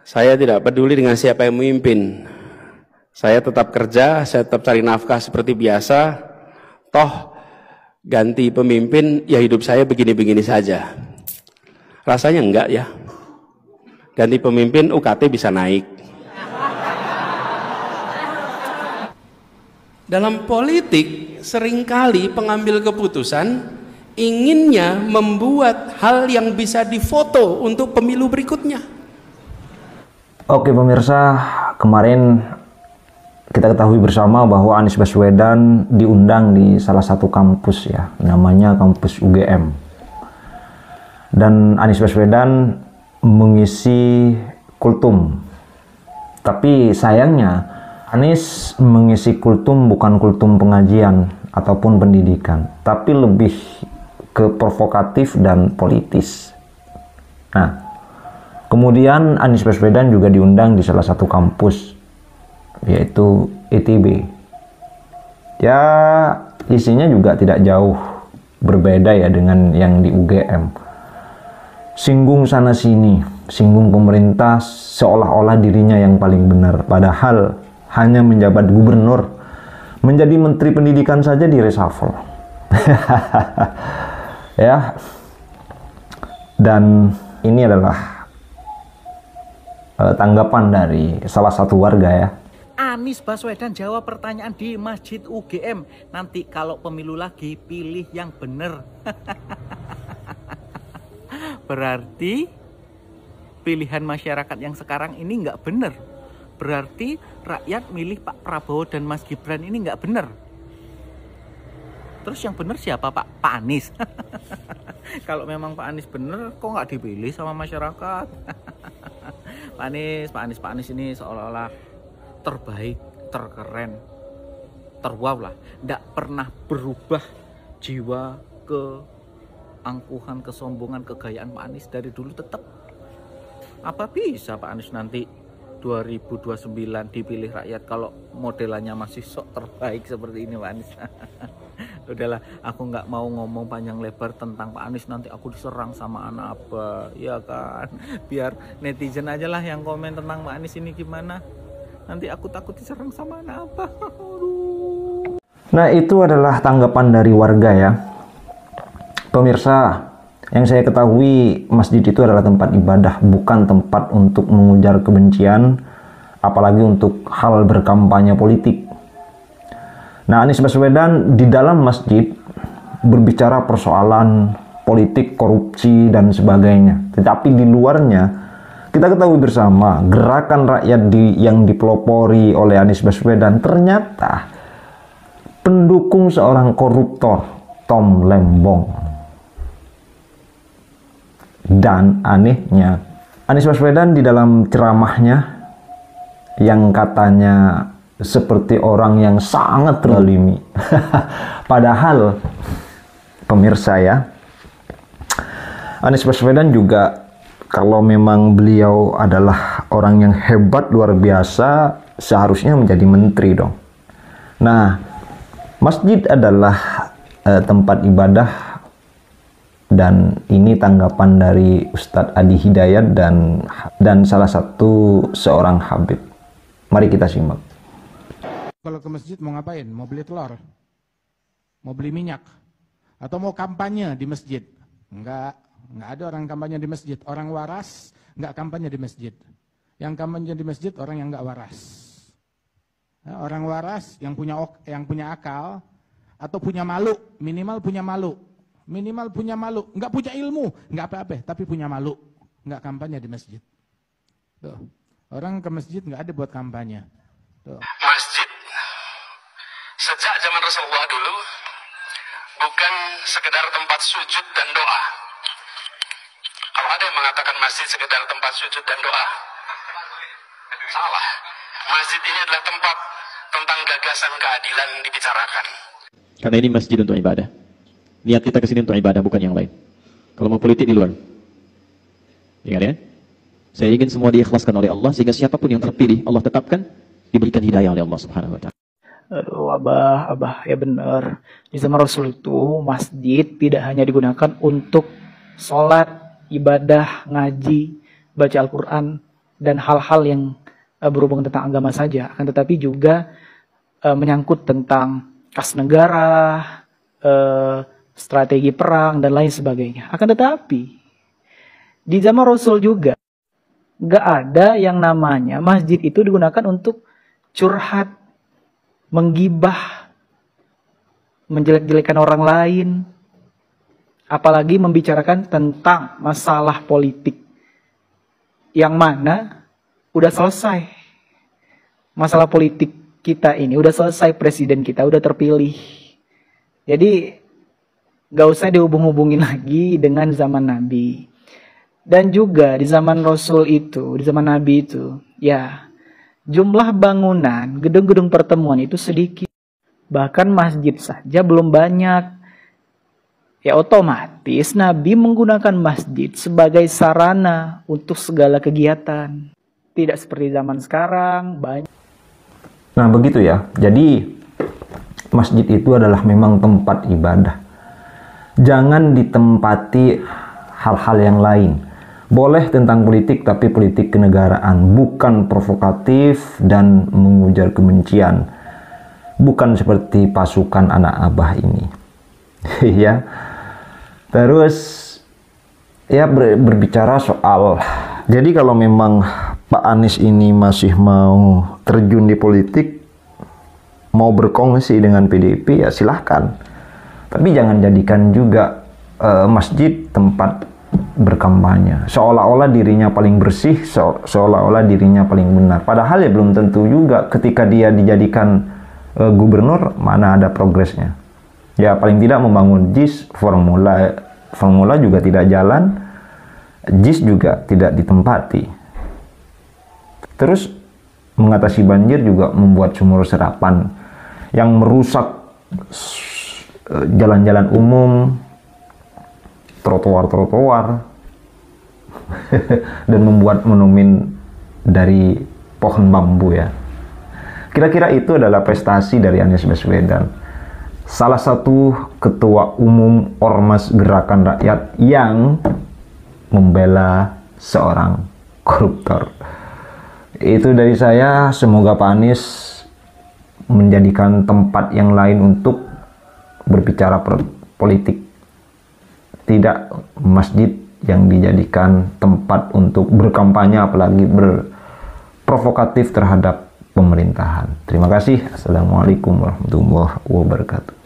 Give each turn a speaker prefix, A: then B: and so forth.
A: Saya tidak peduli dengan siapa yang memimpin. Saya tetap kerja, saya tetap cari nafkah seperti biasa. Toh ganti pemimpin, ya hidup saya begini-begini saja. Rasanya enggak ya. Ganti pemimpin, UKT bisa naik. Dalam politik, seringkali pengambil keputusan inginnya membuat hal yang bisa difoto untuk pemilu berikutnya.
B: Oke pemirsa, kemarin kita ketahui bersama bahwa Anies Baswedan diundang di salah satu kampus ya, namanya kampus UGM. Dan Anies Baswedan mengisi kultum. Tapi sayangnya Anies mengisi kultum bukan kultum pengajian ataupun pendidikan, tapi lebih ke provokatif dan politis. Nah, kemudian Anies Baswedan juga diundang di salah satu kampus, yaitu ITB. Ya, isinya juga tidak jauh berbeda ya dengan yang di UGM. Singgung sana sini, singgung pemerintah seolah-olah dirinya yang paling benar, padahal hanya menjabat gubernur, menjadi menteri pendidikan saja di reshuffle. Ya. Dan ini adalah tanggapan dari salah satu warga ya.
C: Anies Baswedan jawab pertanyaan di Masjid UGM. Nanti kalau pemilu lagi pilih yang benar. Berarti pilihan masyarakat yang sekarang ini nggak benar. Berarti rakyat milih Pak Prabowo dan Mas Gibran ini nggak benar. Terus yang benar siapa Pak? Pak Anies. Kalau memang Pak Anies benar, kok nggak dipilih sama masyarakat? Pak Anies ini seolah-olah terbaik, terkeren, terwow lah. Nggak pernah berubah jiwa keangkuhan, kesombongan, kegayaan Pak Anies dari dulu tetap. Apa bisa Pak Anies nanti 2029 dipilih rakyat kalau modelannya masih sok terbaik seperti ini Pak Anies? Udahlah, aku nggak mau ngomong panjang lebar tentang Pak Anies, nanti aku diserang sama anak apa, ya kan? Biar netizen aja lah yang komen tentang Pak Anies ini gimana. Nanti aku takut diserang sama anak apa.
B: Nah, itu adalah tanggapan dari warga ya. Pemirsa, yang saya ketahui masjid itu adalah tempat ibadah, bukan tempat untuk mengujar kebencian, apalagi untuk hal berkampanye politik. Nah, Anies Baswedan di dalam masjid berbicara persoalan politik, korupsi, dan sebagainya. Tetapi di luarnya, kita ketahui bersama, gerakan rakyat yang dipelopori oleh Anies Baswedan ternyata pendukung seorang koruptor, Tom Lembong. Dan anehnya, Anies Baswedan di dalam ceramahnya yang katanya seperti orang yang sangat terzalimi. Padahal, pemirsa ya, Anies Baswedan juga kalau memang beliau adalah orang yang hebat luar biasa, seharusnya menjadi menteri dong. Nah, masjid adalah tempat ibadah. Dan ini tanggapan dari Ustadz Adi Hidayat dan salah satu seorang habib. Mari kita simak.
D: Kalau ke masjid mau ngapain? Mau beli telur? Mau beli minyak? Atau mau kampanye di masjid? Enggak ada orang kampanye di masjid. Orang waras enggak kampanye di masjid. Yang kampanye di masjid orang yang enggak waras. Nah, orang waras yang punya akal atau punya malu, minimal punya malu. Minimal punya malu, nggak punya ilmu, nggak apa-apa, tapi punya malu, nggak kampanye di masjid. Tuh, orang ke masjid nggak ada buat kampanye. Tuh.
A: Masjid sejak zaman Rasulullah dulu bukan sekedar tempat sujud dan doa. Kalau ada yang mengatakan masjid sekedar tempat sujud dan doa, salah. Masjid ini adalah tempat tentang gagasan keadilan dibicarakan.
E: Karena ini masjid untuk ibadah. Niat kita kesini untuk ibadah, bukan yang lain. Kalau mau politik di luar. Ingat ya? Saya ingin semua diikhlaskan oleh Allah, sehingga siapapun yang terpilih, Allah tetapkan, diberikan hidayah oleh Allah Subhanahu wa Ta'ala.
F: Aduh, abah, ya benar. Di zaman Rasul itu, masjid tidak hanya digunakan untuk sholat, ibadah, ngaji, baca Al-Quran, dan hal-hal yang berhubungan tentang agama saja. Akan tetapi juga menyangkut tentang kas negara, strategi perang, dan lain sebagainya. Akan tetapi, di zaman Rasul juga, nggak ada yang namanya masjid itu digunakan untuk curhat, menggibah, menjelek-jelekan orang lain, apalagi membicarakan tentang masalah politik yang mana udah selesai. Masalah politik kita ini udah selesai, presiden kita udah terpilih. Jadi gak usah dihubung-hubungin lagi dengan zaman Nabi. Dan juga di zaman Rasul itu, di zaman Nabi itu, ya jumlah bangunan, gedung-gedung pertemuan itu sedikit. Bahkan masjid saja belum banyak. Ya otomatis Nabi menggunakan masjid sebagai sarana untuk segala kegiatan. Tidak seperti zaman sekarang, banyak.
B: Nah begitu ya, jadi masjid itu adalah memang tempat ibadah. Jangan ditempati hal-hal yang lain. Boleh tentang politik, tapi politik kenegaraan, bukan provokatif dan mengujar kebencian. Bukan seperti pasukan anak abah ini. Ya. Terus ya berbicara soal, jadi kalau memang Pak Anies ini masih mau terjun di politik, mau berkongsi dengan PDIP, ya silahkan. Tapi jangan jadikan juga masjid tempat berkampanye, seolah-olah dirinya paling bersih, seolah-olah dirinya paling benar. Padahal ya belum tentu juga. Ketika dia dijadikan gubernur, mana ada progresnya. Ya paling tidak membangun JIS, formula juga tidak jalan, JIS juga tidak ditempati. Terus mengatasi banjir juga membuat sumur serapan yang merusak jalan-jalan umum, trotoar-trotoar, dan membuat monumen dari pohon bambu ya. Kira-kira itu adalah prestasi dari Anies Baswedan. Salah satu ketua umum Ormas Gerakan Rakyat yang membela seorang koruptor. Itu dari saya, semoga Pak Anies menjadikan tempat yang lain untuk berbicara politik. Tidak masjid yang dijadikan tempat untuk berkampanye, apalagi berprovokatif terhadap pemerintahan. Terima kasih. Assalamualaikum warahmatullahi wabarakatuh.